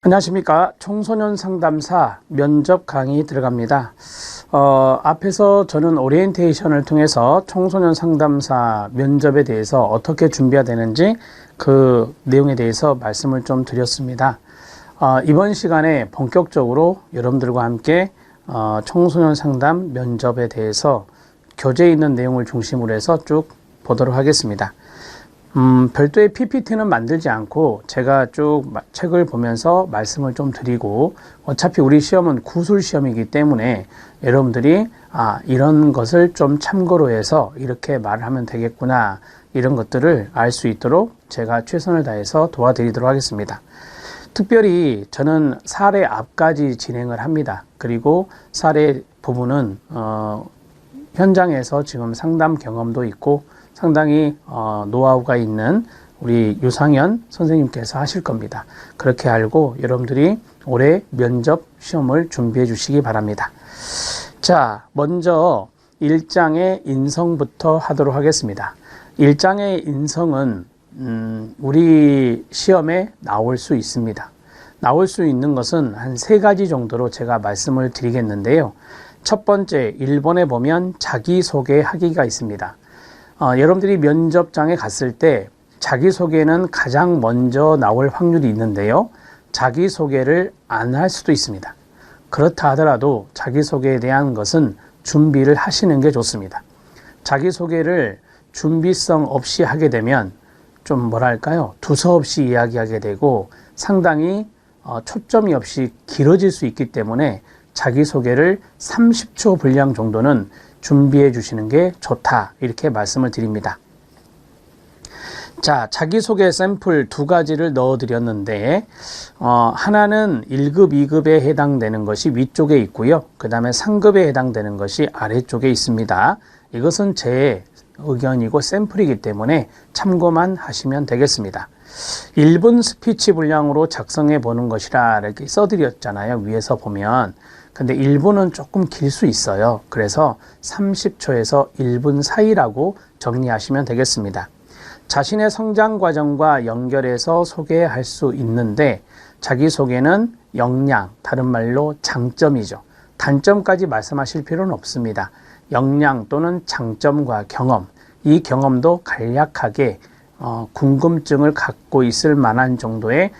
안녕하십니까. 청소년 상담사 면접 강의 들어갑니다. 앞에서 저는 오리엔테이션을 통해서 청소년 상담사 면접에 대해서 어떻게 준비해야 되는지 그 내용에 대해서 말씀을 좀 드렸습니다. 이번 시간에 본격적으로 여러분들과 함께 청소년 상담 면접에 대해서 교재에 있는 내용을 중심으로 해서 쭉 보도록 하겠습니다. 별도의 PPT는 만들지 않고 제가 쭉 책을 보면서 말씀을 좀 드리고, 어차피 우리 시험은 구술 시험이기 때문에 여러분들이 이런 것을 좀 참고로 해서 이렇게 말을 하면 되겠구나, 이런 것들을 알 수 있도록 제가 최선을 다해서 도와드리도록 하겠습니다. 특별히 저는 사례 앞까지 진행을 합니다. 그리고 사례 부분은 현장에서 지금 상담 경험도 있고 상당히 노하우가 있는 우리 유상현 선생님께서 하실 겁니다. 그렇게 알고 여러분들이 올해 면접 시험을 준비해 주시기 바랍니다. 자, 먼저 1장의 인성부터 하도록 하겠습니다. 1장의 인성은 우리 시험에 나올 수 있습니다. 나올 수 있는 것은 한 3가지 정도로 제가 말씀을 드리겠는데요. 첫 번째, 1번에 보면 자기소개하기가 있습니다. 여러분들이 면접장에 갔을 때 자기소개는 가장 먼저 나올 확률이 있는데요. 자기소개를 안 할 수도 있습니다. 그렇다 하더라도 자기소개에 대한 것은 준비를 하시는 게 좋습니다. 자기소개를 준비성 없이 하게 되면 좀 뭐랄까요? 두서없이 이야기하게 되고 상당히 초점이 없이 길어질 수 있기 때문에 자기소개를 30초 분량 정도는 준비해 주시는 게 좋다, 이렇게 말씀을 드립니다. 자, 자기소개 샘플 2가지를 넣어 드렸는데 하나는 1급, 2급에 해당되는 것이 위쪽에 있고요. 그 다음에 3급에 해당되는 것이 아래쪽에 있습니다. 이것은 제 의견이고 샘플이기 때문에 참고만 하시면 되겠습니다. 1분 스피치 분량으로 작성해 보는 것이라 이렇게 써드렸잖아요. 위에서 보면. 근데 1분은 조금 길 수 있어요. 그래서 30초에서 1분 사이라고 정리하시면 되겠습니다. 자신의 성장 과정과 연결해서 소개할 수 있는데 자기소개는 역량, 다른 말로 장점이죠. 단점까지 말씀하실 필요는 없습니다. 역량 또는 장점과 경험, 이 경험도 간략하게 궁금증을 갖고 있을 만한 정도의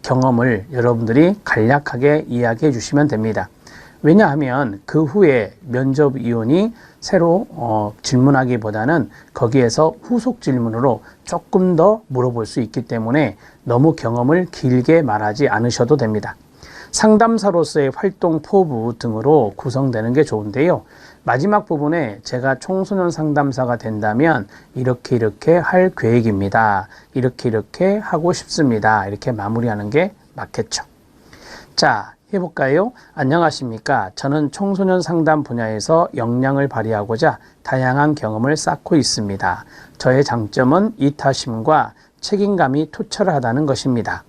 경험을 여러분들이 간략하게 이야기해 주시면 됩니다. 왜냐하면 그 후에 면접위원이 새로 질문하기보다는 거기에서 후속 질문으로 조금 더 물어볼 수 있기 때문에 너무 경험을 길게 말하지 않으셔도 됩니다. 상담사로서의 활동 포부 등으로 구성되는 게 좋은데요. 마지막 부분에 제가 청소년 상담사가 된다면 이렇게 할 계획입니다. 이렇게 하고 싶습니다. 이렇게 마무리하는 게 맞겠죠. 자, 해볼까요? 안녕하십니까. 저는 청소년 상담 분야에서 역량을 발휘하고자 다양한 경험을 쌓고 있습니다. 저의 장점은 이타심과 책임감이 투철하다는 것입니다.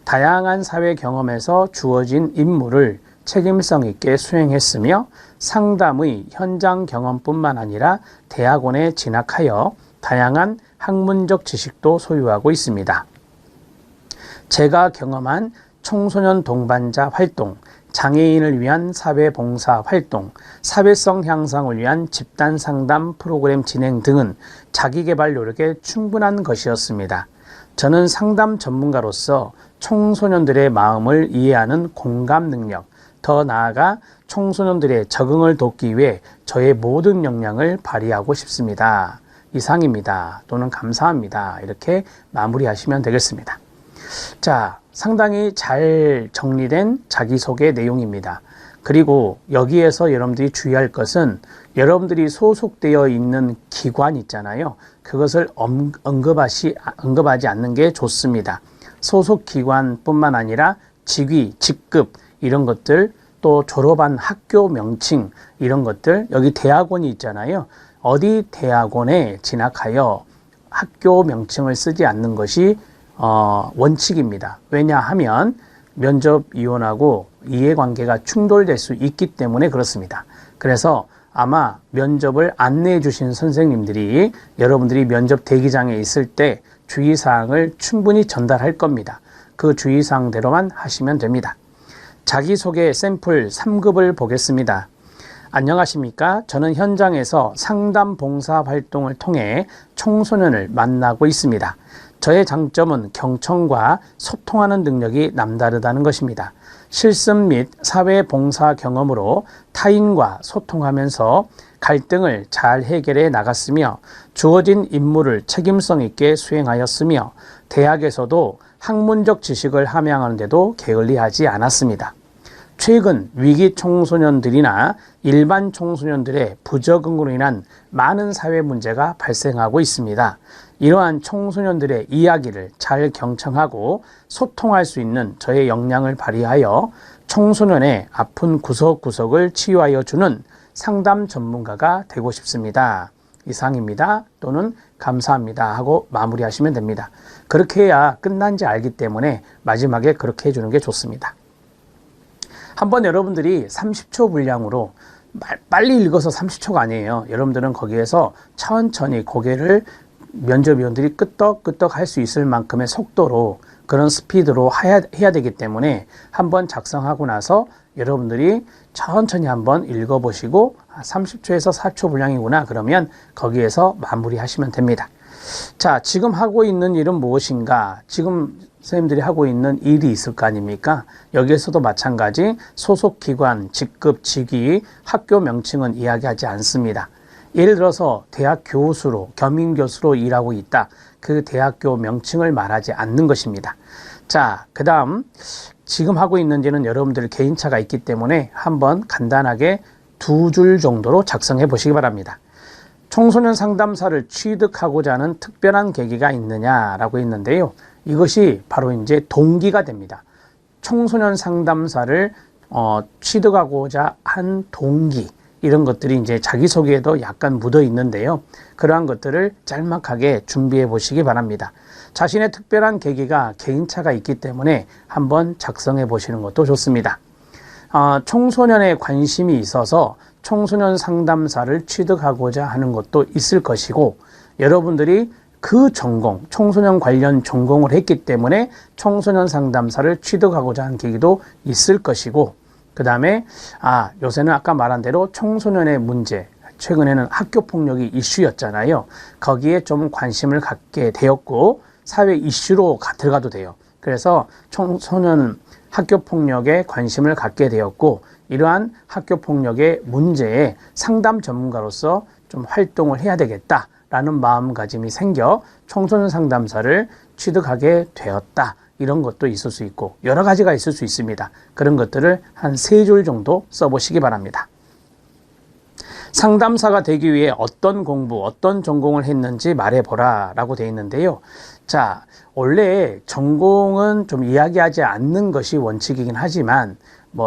다양한 사회 경험에서 주어진 임무를 책임성 있게 수행했으며 상담의 현장 경험뿐만 아니라 대학원에 진학하여 다양한 학문적 지식도 소유하고 있습니다. 제가 경험한 청소년 동반자 활동, 장애인을 위한 사회봉사 활동, 사회성 향상을 위한 집단 상담 프로그램 진행 등은 자기계발 노력에 충분한 것이었습니다. 저는 상담 전문가로서 청소년들의 마음을 이해하는 공감 능력, 더 나아가 청소년들의 적응을 돕기 위해 저의 모든 역량을 발휘하고 싶습니다. 이상입니다. 또는 감사합니다. 이렇게 마무리하시면 되겠습니다. 자, 상당히 잘 정리된 자기소개 내용입니다. 그리고 여기에서 여러분들이 주의할 것은 여러분들이 소속되어 있는 기관 있잖아요. 그것을 언급하지 않는 게 좋습니다. 소속 기관뿐만 아니라 직위, 직급 이런 것들, 또 졸업한 학교 명칭 이런 것들, 여기 대학원이 있잖아요. 어디 대학원에 진학하여 학교 명칭을 쓰지 않는 것이 원칙입니다. 왜냐하면 면접위원하고 이해관계가 충돌될 수 있기 때문에 그렇습니다. 그래서 아마 면접을 안내해 주신 선생님들이 여러분들이 면접 대기장에 있을 때 주의사항을 충분히 전달할 겁니다. 그 주의사항대로만 하시면 됩니다. 자기소개 샘플 3급을 보겠습니다. 안녕하십니까? 저는 현장에서 상담 봉사 활동을 통해 청소년을 만나고 있습니다. 저의 장점은 경청과 소통하는 능력이 남다르다는 것입니다. 실습 및 사회 봉사 경험으로 타인과 소통하면서 갈등을 잘 해결해 나갔으며 주어진 임무를 책임성 있게 수행하였으며 대학에서도 학문적 지식을 함양하는 데도 게을리하지 않았습니다. 최근 위기 청소년들이나 일반 청소년들의 부적응으로 인한 많은 사회 문제가 발생하고 있습니다. 이러한 청소년들의 이야기를 잘 경청하고 소통할 수 있는 저의 역량을 발휘하여 청소년의 아픈 구석구석을 치유하여 주는 상담 전문가가 되고 싶습니다. 이상입니다. 또는 감사합니다 하고 마무리하시면 됩니다. 그렇게 해야 끝난지 알기 때문에 마지막에 그렇게 해주는 게 좋습니다. 한번 여러분들이 30초 분량으로 빨리 읽어서 30초가 아니에요. 여러분들은 거기에서 천천히 고개를 면접위원들이 끄떡끄떡 할 수 있을 만큼의 속도로 그런 스피드로 해야 되기 때문에 한번 작성하고 나서 여러분들이 천천히 한번 읽어보시고 30초에서 4초 분량이구나 그러면 거기에서 마무리하시면 됩니다. 자, 지금 하고 있는 일은 무엇인가? 지금 선생님들이 하고 있는 일이 있을 거 아닙니까? 여기에서도 마찬가지 소속기관, 직급, 직위, 학교 명칭은 이야기하지 않습니다. 예를 들어서 대학 교수로, 겸임교수로 일하고 있다. 그 대학교 명칭을 말하지 않는 것입니다. 자, 그 다음 지금 하고 있는 일은 여러분들 개인차가 있기 때문에 한번 간단하게 2줄 정도로 작성해 보시기 바랍니다. 청소년 상담사를 취득하고자 하는 특별한 계기가 있느냐라고 했는데요. 이것이 바로 이제 동기가 됩니다. 청소년 상담사를 취득하고자 한 동기, 이런 것들이 이제 자기소개에도 약간 묻어 있는데요. 그러한 것들을 짤막하게 준비해 보시기 바랍니다. 자신의 특별한 계기가 개인차가 있기 때문에 한번 작성해 보시는 것도 좋습니다. 청소년에 관심이 있어서 청소년 상담사를 취득하고자 하는 것도 있을 것이고, 여러분들이 그 전공, 청소년 관련 전공을 했기 때문에 청소년 상담사를 취득하고자 하는 계기도 있을 것이고, 그 다음에 요새는 아까 말한 대로 청소년의 문제, 최근에는 학교폭력이 이슈였잖아요. 거기에 좀 관심을 갖게 되었고 사회 이슈로 들어가도 돼요. 그래서 청소년 학교폭력에 관심을 갖게 되었고, 이러한 학교폭력의 문제에 상담 전문가로서 좀 활동을 해야 되겠다라는 마음가짐이 생겨 청소년 상담사를 취득하게 되었다. 이런 것도 있을 수 있고 여러 가지가 있을 수 있습니다. 그런 것들을 한 3줄 정도 써보시기 바랍니다. 상담사가 되기 위해 어떤 공부, 어떤 전공을 했는지 말해보라 라고 되어 있는데요. 자, 원래 전공은 좀 이야기하지 않는 것이 원칙이긴 하지만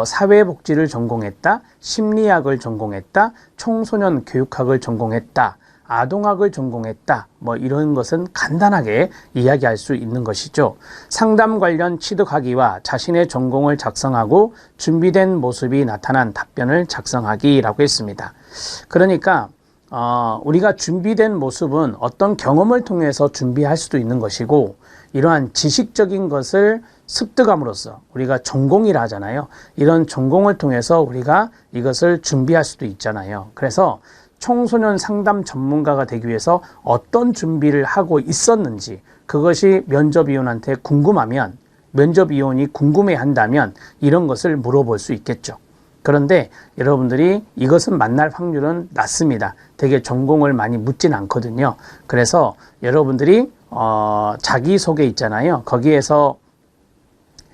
사회복지를 전공했다, 심리학을 전공했다, 청소년 교육학을 전공했다, 아동학을 전공했다, 이런 것은 간단하게 이야기할 수 있는 것이죠. 상담 관련 취득하기와 자신의 전공을 작성하고 준비된 모습이 나타난 답변을 작성하기라고 했습니다. 그러니까 우리가 준비된 모습은 어떤 경험을 통해서 준비할 수도 있는 것이고, 이러한 지식적인 것을 습득함으로써 우리가 전공이라 하잖아요. 이런 전공을 통해서 우리가 이것을 준비할 수도 있잖아요. 그래서 청소년 상담 전문가가 되기 위해서 어떤 준비를 하고 있었는지, 그것이 면접위원한테 궁금하면, 면접위원이 궁금해한다면 이런 것을 물어볼 수 있겠죠. 그런데 여러분들이 이것은 만날 확률은 낮습니다. 되게 전공을 많이 묻진 않거든요. 그래서 여러분들이 자기소개 있잖아요. 거기에서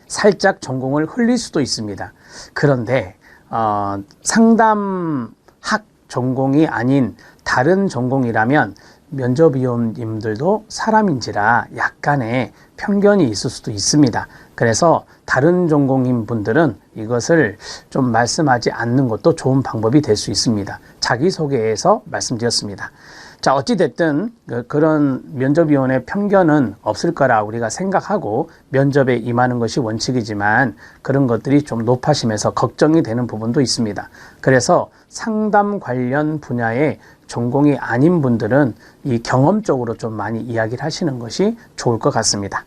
살짝 전공을 흘릴 수도 있습니다. 그런데 상담학 전공이 아닌 다른 전공이라면 면접위원님들도 사람인지라 약간의 편견이 있을 수도 있습니다. 그래서 다른 전공인 분들은 이것을 좀 말씀하지 않는 것도 좋은 방법이 될 수 있습니다. 자기소개에서 말씀드렸습니다. 자, 어찌됐든 그런 면접위원회 편견은 없을 거라 우리가 생각하고 면접에 임하는 것이 원칙이지만 그런 것들이 좀 높아지면서 걱정이 되는 부분도 있습니다. 그래서 상담 관련 분야의 전공이 아닌 분들은 이 경험적으로 좀 많이 이야기를 하시는 것이 좋을 것 같습니다.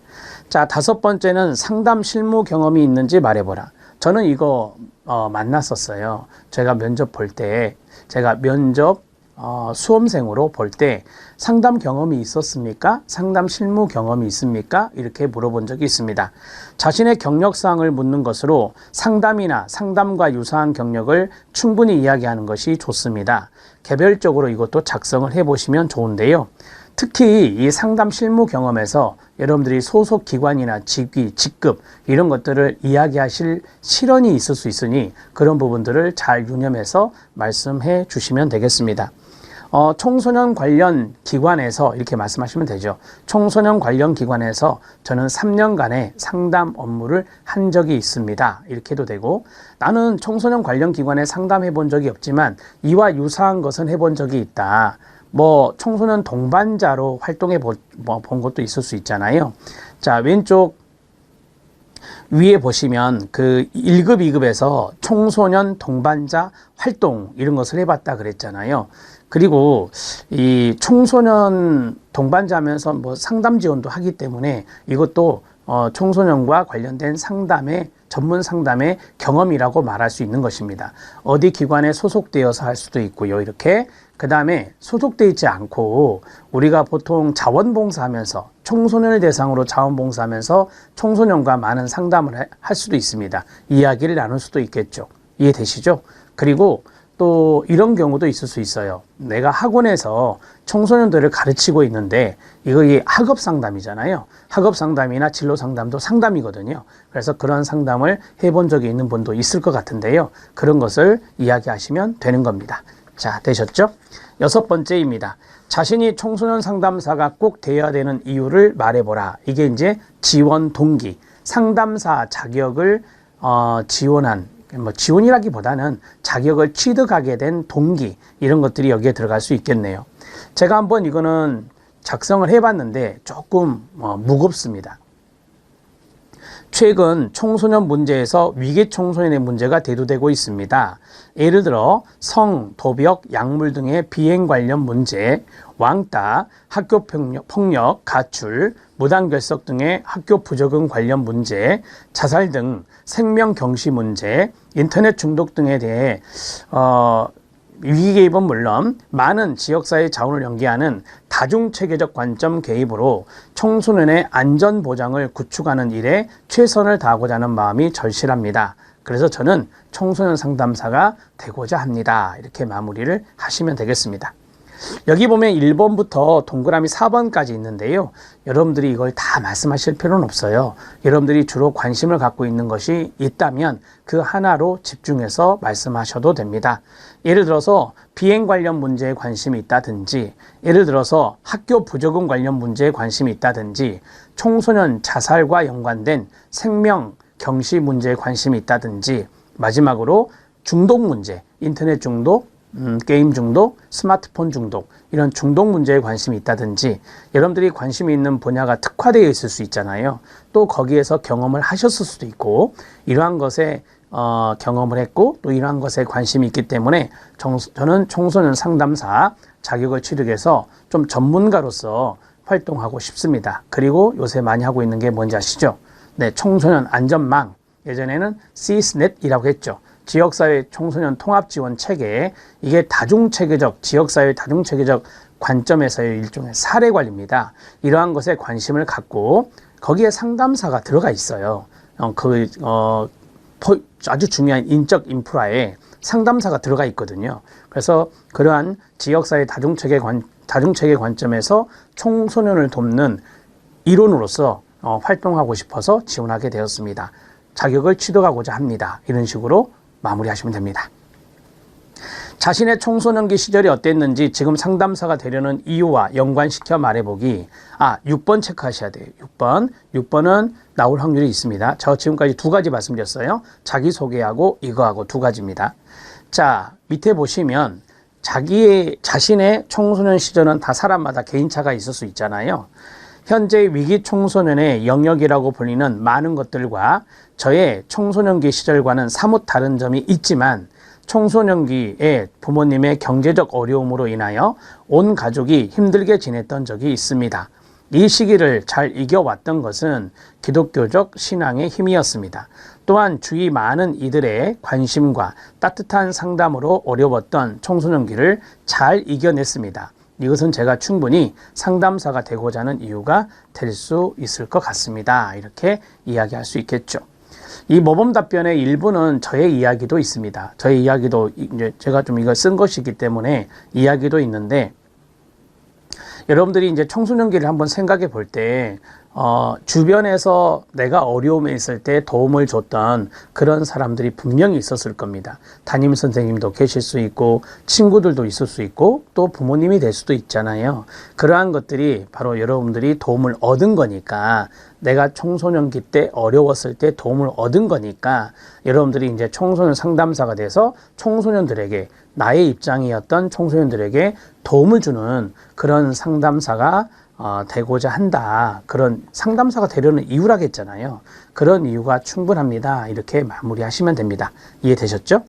자, 5번째는 상담 실무 경험이 있는지 말해보라. 저는 이거 만났었어요. 제가 면접 볼 때, 제가 면접 수험생으로 볼 때 상담 경험이 있었습니까? 상담 실무 경험이 있습니까? 이렇게 물어본 적이 있습니다. 자신의 경력사항을 묻는 것으로 상담이나 상담과 유사한 경력을 충분히 이야기하는 것이 좋습니다. 개별적으로 이것도 작성을 해보시면 좋은데요. 특히 이 상담 실무 경험에서 여러분들이 소속 기관이나 직위, 직급 이런 것들을 이야기하실 실언이 있을 수 있으니 그런 부분들을 잘 유념해서 말씀해 주시면 되겠습니다. 청소년 관련 기관에서 이렇게 말씀하시면 되죠. 청소년 관련 기관에서 저는 3년간의 상담 업무를 한 적이 있습니다. 이렇게 해도 되고, 나는 청소년 관련 기관에 상담해 본 적이 없지만 이와 유사한 것은 해본 적이 있다. 청소년 동반자로 활동해 본 것도 있을 수 있잖아요. 자, 왼쪽 위에 보시면 그 1급, 2급에서 청소년 동반자 활동 이런 것을 해봤다 그랬잖아요. 그리고 이 청소년 동반자 하면서 상담 지원도 하기 때문에 이것도 청소년과 관련된 전문 상담의 경험이라고 말할 수 있는 것입니다. 어디 기관에 소속되어서 할 수도 있고요. 이렇게. 그 다음에 소속되어 있지 않고 우리가 보통 자원봉사하면서 청소년을 대상으로 자원봉사하면서 청소년과 많은 상담을 할 수도 있습니다. 이야기를 나눌 수도 있겠죠. 이해되시죠? 그리고 또 이런 경우도 있을 수 있어요. 내가 학원에서 청소년들을 가르치고 있는데 이 학업 상담이잖아요. 학업 상담이나 진로 상담도 상담이거든요. 그래서 그런 상담을 해본 적이 있는 분도 있을 것 같은데요. 그런 것을 이야기하시면 되는 겁니다. 자, 되셨죠? 6번째입니다. 자신이 청소년 상담사가 꼭 되어야 되는 이유를 말해보라. 이게 이제 지원 동기, 상담사 자격을 지원한, 지원이라기보다는 자격을 취득하게 된 동기, 이런 것들이 여기에 들어갈 수 있겠네요. 제가 한번 이거는 작성을 해봤는데 조금 무겁습니다. 최근 청소년 문제에서 위기 청소년의 문제가 대두되고 있습니다. 예를 들어 성, 도벽, 약물 등의 비행 관련 문제, 왕따, 학교 폭력, 가출, 무단결석 등의 학교 부적응 관련 문제, 자살 등 생명 경시 문제, 인터넷 중독 등에 대해 위기 개입은 물론 많은 지역사회 자원을 연계하는 다중체계적 관점 개입으로 청소년의 안전 보장을 구축하는 일에 최선을 다하고자 하는 마음이 절실합니다. 그래서 저는 청소년 상담사가 되고자 합니다. 이렇게 마무리를 하시면 되겠습니다. 여기 보면 1번부터 동그라미 4번까지 있는데요. 여러분들이 이걸 다 말씀하실 필요는 없어요. 여러분들이 주로 관심을 갖고 있는 것이 있다면 그 하나로 집중해서 말씀하셔도 됩니다. 예를 들어서 비행 관련 문제에 관심이 있다든지, 예를 들어서 학교 부적응 관련 문제에 관심이 있다든지, 청소년 자살과 연관된 생명 경시 문제에 관심이 있다든지, 마지막으로 중독 문제, 인터넷 중독, 게임 중독, 스마트폰 중독, 이런 중독 문제에 관심이 있다든지, 여러분들이 관심이 있는 분야가 특화되어 있을 수 있잖아요. 또 거기에서 경험을 하셨을 수도 있고, 이러한 것에 경험을 했고 또 이러한 것에 관심이 있기 때문에 저는 청소년 상담사 자격을 취득해서 좀 전문가로서 활동하고 싶습니다. 그리고 요새 많이 하고 있는 게 뭔지 아시죠? 네, 청소년 안전망, 예전에는 CSNET이라고 했죠. 지역사회 청소년 통합지원 체계, 이게 다중체계적, 지역사회 다중체계적 관점에서의 일종의 사례관리입니다. 이러한 것에 관심을 갖고 거기에 상담사가 들어가 있어요. 아주 중요한 인적 인프라에 상담사가 들어가 있거든요. 그래서 그러한 지역사회 다중체계 관점에서 청소년을 돕는 일원으로서 활동하고 싶어서 지원하게 되었습니다. 자격을 취득하고자 합니다. 이런 식으로 마무리하시면 됩니다. 자신의 청소년기 시절이 어땠는지 지금 상담사가 되려는 이유와 연관시켜 말해보기. 6번 체크하셔야 돼요. 6번은 나올 확률이 있습니다. 저 지금까지 2가지 말씀드렸어요. 자기소개하고 이거하고 2가지입니다. 자, 밑에 보시면 자신의 청소년 시절은 다 사람마다 개인차가 있을 수 있잖아요. 현재 위기 청소년의 영역이라고 불리는 많은 것들과 저의 청소년기 시절과는 사뭇 다른 점이 있지만 청소년기에 부모님의 경제적 어려움으로 인하여 온 가족이 힘들게 지냈던 적이 있습니다. 이 시기를 잘 이겨왔던 것은 기독교적 신앙의 힘이었습니다. 또한 주위 많은 이들의 관심과 따뜻한 상담으로 어려웠던 청소년기를 잘 이겨냈습니다. 이것은 제가 충분히 상담사가 되고자 하는 이유가 될 수 있을 것 같습니다. 이렇게 이야기할 수 있겠죠. 이 모범 답변의 일부는 저의 이야기도 있습니다. 저의 이야기도 이제 제가 좀 이걸 쓴 것이기 때문에 이야기도 있는데, 여러분들이 이제 청소년기를 한번 생각해 볼 때, 주변에서 내가 어려움에 있을 때 도움을 줬던 그런 사람들이 분명히 있었을 겁니다. 담임 선생님도 계실 수 있고, 친구들도 있을 수 있고, 또 부모님이 될 수도 있잖아요. 그러한 것들이 바로 여러분들이 도움을 얻은 거니까, 내가 청소년기 때 어려웠을 때 도움을 얻은 거니까, 여러분들이 이제 청소년 상담사가 돼서 청소년들에게, 나의 입장이었던 청소년들에게 도움을 주는 그런 상담사가 되고자 한다. 그런 상담사가 되려는 이유라겠잖아요. 그런 이유가 충분합니다. 이렇게 마무리하시면 됩니다. 이해되셨죠?